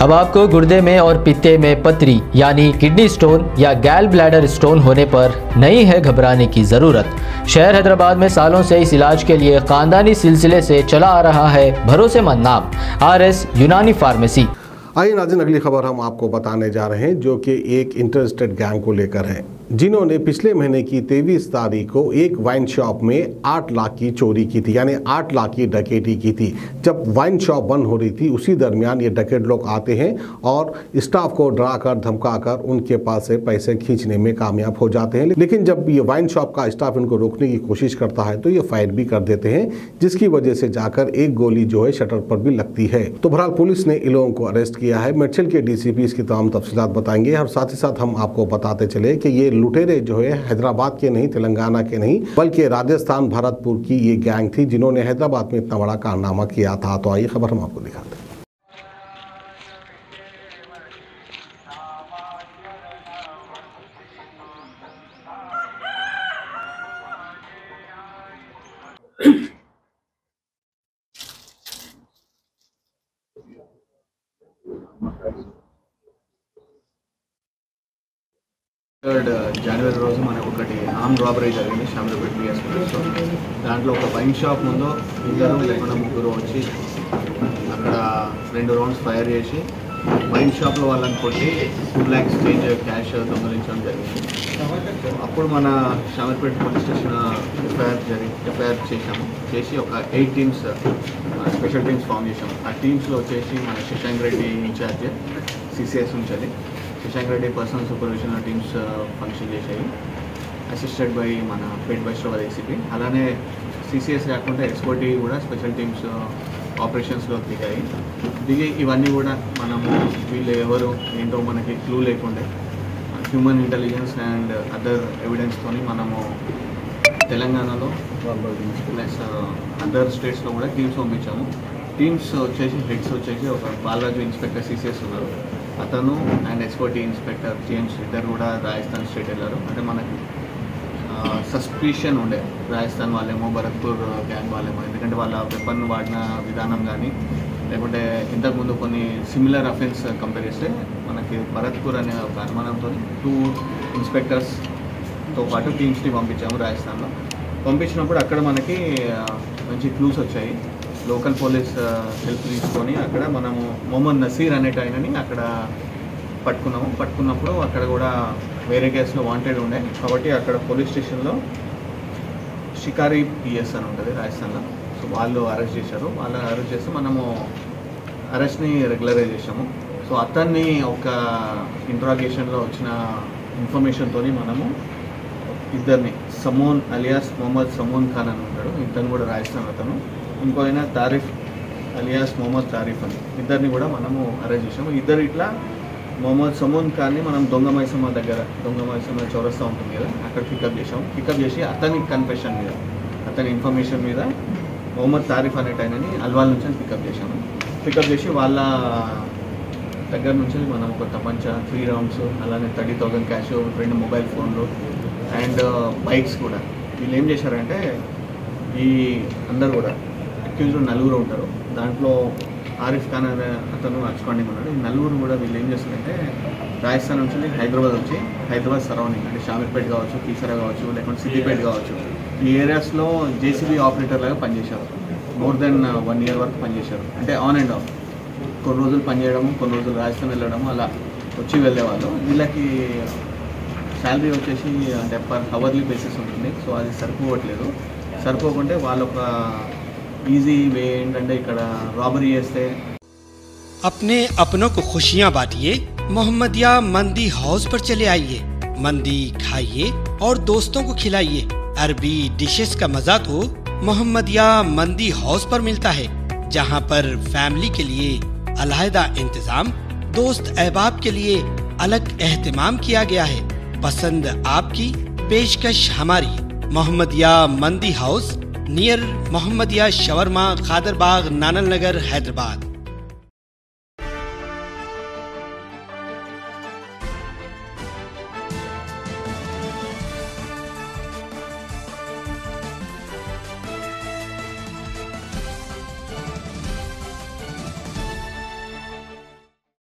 अब आपको गुर्दे में और पित्ते में पथरी यानी किडनी स्टोन या गैल ब्लैडर स्टोन होने पर नहीं है घबराने की ज़रूरत। शहर हैदराबाद में सालों से इस इलाज के लिए खानदानी सिलसिले से चला आ रहा है भरोसेमंद नाम RS यूनानी फार्मेसी। आइए नाज़रीन, अगली खबर हम आपको बताने जा रहे हैं जो कि एक इंटरस्टेट गैंग को लेकर है, जिन्होंने पिछले महीने की 23 तारीख को एक वाइन शॉप में 8 लाख की चोरी की थी, यानी 8 लाख की डकैती की थी। जब वाइन शॉप बंद हो रही थी उसी दरमियान ये डकैत लोग आते हैं और स्टाफ को डराकर धमकाकर उनके पास से पैसे खींचने में कामयाब हो जाते हैं। लेकिन जब ये वाइन शॉप का स्टाफ इनको रोकने की कोशिश करता है तो ये फायर भी कर देते हैं, जिसकी वजह से जाकर एक गोली जो है शटर पर भी लगती है। तो बहरहाल पुलिस ने इन लोगों को अरेस्ट किया है। मेडचल के DCP इसकी तमाम तफसीलात बताएंगे और साथ ही साथ हम आपको बताते चले कि ये लुटेरे जो है हैदराबाद के नहीं, तेलंगाना के नहीं, बल्कि राजस्थान भरतपुर की ये गैंग थी जिन्होंने हैदराबाद में इतना बड़ा कारनामा किया था। तो आइए खबर हम आपको दिखाते हैं। జనవరి రోజు మనకు ఒకటి ఆర్మ్ రాబరీ జరిగింది షామీర్పేట BSలో. దాంట్లో ఒక వైన్ షాప్ ముందు ఇద్దరు లేకుండా ముగ్గురు వచ్చి అక్కడ 2 రౌండ్స్ ఫైర్ చేసి వైన్ షాప్లో వాళ్ళని కొట్టి 2 lakhs చేంజ్ క్యాష్ దొంగలించడం జరిగింది. అప్పుడు మన షామీర్పేట పోలీస్ స్టేషన్ ఎఫ్ఐఆర్ చేసి ఒక 8 టీమ్స్ స్పెషల్ టీమ్స్ ఫామ్ చేసాము. ఆ టీమ్స్లో వచ్చేసి మన శశాంక్ రెడ్డి ఇన్ఛార్జ్ CCS ఉంచాలి. Shashank Reddy personal supervision teams function చేశాయి, అసిస్టెడ్ బై మన పేట్ బైస్ట్రాబాద్ ACP. అలానే CCS కాకుండా SOT కూడా స్పెషల్ టీమ్స్ ఆపరేషన్స్లో దిగి ఇవన్నీ కూడా మనము వీళ్ళు ఎవరు ఏంటో మనకి క్లూ లేకుండే హ్యూమన్ ఇంటెలిజెన్స్ అండ్ అదర్ ఎవిడెన్స్తోని మనము తెలంగాణలో ప్లస్ అదర్ స్టేట్స్లో కూడా టీమ్స్ పంపించాము. టీమ్స్ వచ్చేసి హెడ్స్ వచ్చేసి ఒక బాలరాజు ఇన్స్పెక్టర్ CCS ఉన్నారు, అతను అండ్ SOT ఇన్స్పెక్టర్ జేమ్స్ ఇద్దరు కూడా రాజస్థాన్ స్టేట్ వెళ్ళారు. అంటే మనకి సస్పిషన్ ఉండే రాజస్థాన్ వాళ్ళేమో భరత్పూర్ గ్యాంగ్ వాళ్ళేమో, ఎందుకంటే వాళ్ళ వెపన్ వాడిన విధానం కానీ లేకుంటే ఇంతకుముందు కొన్ని సిమిలర్ అఫెన్స్ కంపేర్ చేస్తే మనకి భరత్పూర్ అనే ఒక అనుమానంతో 2 ఇన్స్పెక్టర్స్తో పాటు టీమ్స్ని పంపించాము రాజస్థాన్లో. పంపించినప్పుడు అక్కడ మనకి మంచి క్లూస్ వచ్చాయి. లోకల్ పోలీస్ హెల్ప్ తీసుకొని అక్కడ మనము మొహమ్మద్ నసీర్ అనేట ఆయనని అక్కడ పట్టుకున్నప్పుడు అక్కడ కూడా వేరే కేసులో వాంటెడ్ ఉండే కాబట్టి అక్కడ పోలీస్ స్టేషన్లో షికారీ PS అని ఉంటుంది రాజస్థాన్లో. సో వాళ్ళు అరెస్ట్ చేశారు. వాళ్ళు అరెస్ట్ చేస్తే మనము అరెస్ట్ని రెగ్యులరైజ్ చేసాము. సో అతన్ని ఒక ఇంట్రాగేషన్లో వచ్చిన ఇన్ఫర్మేషన్తో మనము ఇద్దరిని సమోన్ అలియాస్ మొహమ్మద్ సమోన్ ఖాన్ అని ఉంటాడు, ఇతను కూడా రాజస్థాన్ అతను, ఇంకో ఆయన తారిఫ్ అలియాస్ మొహమ్మద్ తారిఫ్ అని, ఇద్దరిని కూడా మనము అరెస్ట్ చేసాము. ఇద్దరు ఇట్లా మొహమ్మద్ సమోన్ ఖాన్ని మనం దొంగ మైసమ్మ చౌరస్తా ఉంటుంది కదా, అక్కడ పికప్ చేసి అతని కన్ఫెషన్ మీద, అతని ఇన్ఫర్మేషన్ మీద మొహమ్మద్ తారిఫ్ అనేటైనని అల్వాల్ నుంచి పికప్ చేసి వాళ్ళ దగ్గర నుంచి మనం ఒక తపంచ 3 రౌండ్స్ అలానే 30,000 క్యాష్, 2 మొబైల్ ఫోన్లు అండ్ బైక్స్ కూడా. వీళ్ళు ఏం చేశారంటే ఈ అందరు కూడా అక్యూజ్డ్ 4 ఉంటారు. దాంట్లో ఆరిఫ్ ఖాన్ అనే అతను అబ్స్కాండింగ్ ఉన్నాడు. ఈ 4 కూడా వీళ్ళు ఏం చేస్తారంటే రాజస్థాన్ నుంచి హైదరాబాద్ సరౌండింగ్ అంటే షామీర్పేట కావచ్చు, కీసరా కావచ్చు, లేకుంటే సిద్దిపేట కావచ్చు, ఈ ఏరియాస్లో JCB ఆపరేటర్ లాగా పనిచేశారు. మోర్ దెన్ 1 year వరకు పనిచేశారు. అంటే ఆన్ అండ్ ఆఫ్, కొన్ని రోజులు పనిచేయడము, కొన్ని రోజులు రాజస్థాన్ వెళ్ళడము, అలా వచ్చి వెళ్ళేవాళ్ళు. వీళ్ళకి శాలరీ వచ్చేసి అంటే పర్ అవర్లీ బేసిస్ ఉంటుంది. సో అది సరిపోకుంటే వాళ్ళు ఒక ఈజీ వే ఏంటంటే ఇక్కడ రాబరీ చేస్తే अपने अपनों को खुशियाँ बांटिए, मोहम्मदिया मंदी हाउस पर चले आइए, मंदी खाइए और दोस्तों को खिलाइए। अरबी डिशेस का मजा तो मोहम्मदिया मंदी हाउस पर मिलता है, जहाँ पर फैमिली के लिए अलहदा इंतजाम, दोस्त अहबाब के लिए अलग एहतमाम किया गया है। पसंद आपकी, पेशकश हमारी। मोहम्मदिया मंदी house near Mohammadia shawarma, Khadarbagh, नानल नगर, हैदराबाद।